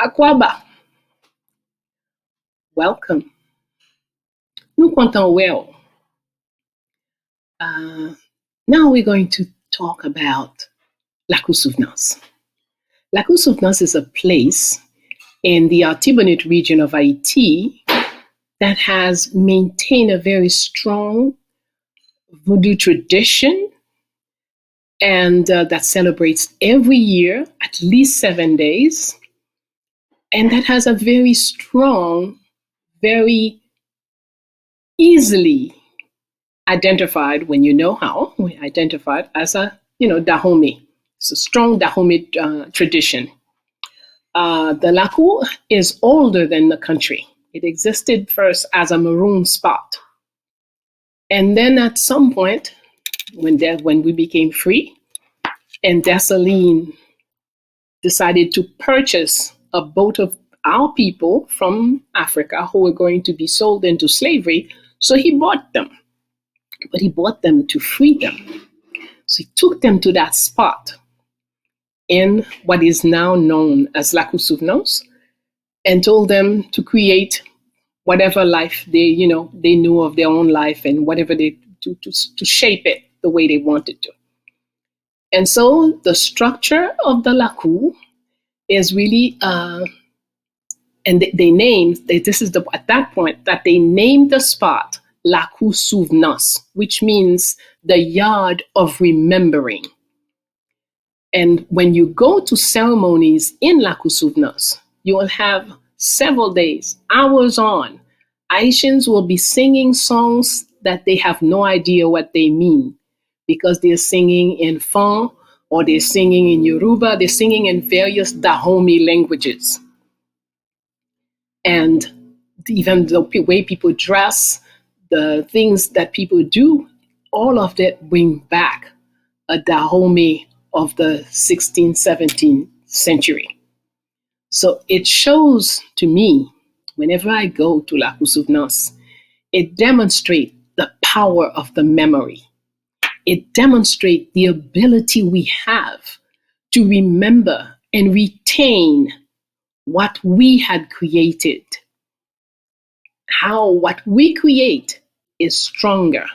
Akwaba, welcome. Nous comptons well. Now we're going to talk about Lakou Souvnans. Lakou Souvnans is a place in the Artibonite region of Haiti that has maintained a very strong voodoo tradition and that celebrates every year at least 7 days, and that has a very strong, very easily identified, when you know how, we identified as a, Dahomey. It's a strong Dahomey tradition. The Lakou is older than the country. It existed first as a maroon spot. And then at some point, when we became free, and Dessalines decided to purchase a boat of our people from Africa who were going to be sold into slavery, so he bought them. But he bought them to free them. So he took them to that spot in what is now known as Lakou Souvnans and told them to create whatever life they knew of their own life and whatever they to shape it the way they wanted to. And so the structure of the Lakou is really, and they named, this is at that point that they named the spot Lakou Souvnans, which means the yard of remembering. And when you go to ceremonies in Lakou Souvnans, you will have several days, hours on. Haitians will be singing songs that they have no idea what they mean because they're singing in Fon or they're singing in Yoruba, they're singing in various Dahomey languages. And even the way people dress, the things that people do, all of that bring back a Dahomey of the 16th, 17th century. So it shows to me, whenever I go to Lakou Souvnans, it demonstrates the power of the memory. It demonstrates the ability we have to remember and retain what we had created. How what we create is stronger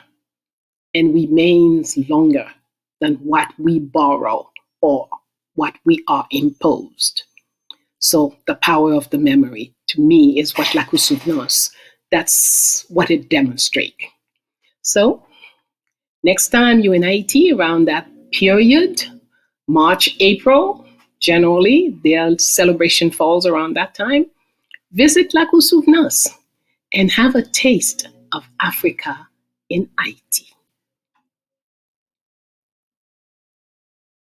and remains longer than what we borrow or what we are imposed. So the power of the memory, to me, is what Lakou Souvnans, that's what it demonstrates. So next time you're in Haiti around that period, March, April, generally, their celebration falls around that time, visit Lakou Souvnans and have a taste of Africa in Haiti.